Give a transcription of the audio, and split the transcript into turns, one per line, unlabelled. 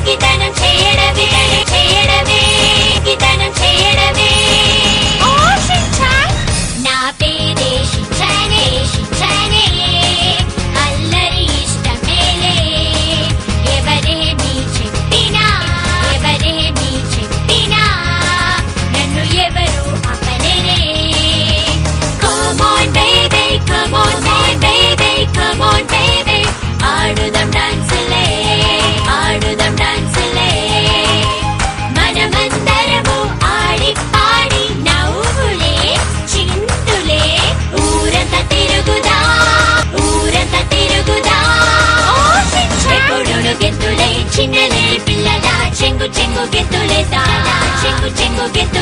ఇంకితనం చేయడమే చేయడమే ఇంకితనం చేయడమే ఓ షిన్చాన్ నా పేరే షిన్చానే షిన్చానే అల్లరి ఇష్టమేలే ఎవరేమి చెప్పినా నన్ను ఎవరు ఆపలేరే Come on baby come on baby come on baby ఆడుదాం డాన్సులే ఆడుదాం డాన్సులే మనమందరము ఆడి పాడి నవ్వులే చిందులే ఊరంతా తిరుగుదా ఎప్పుడును గెంతులే చిన్నలే పిల్లల చెంగు చెంగు గెంతులే తాళ చెంగు చెంగు గెంతు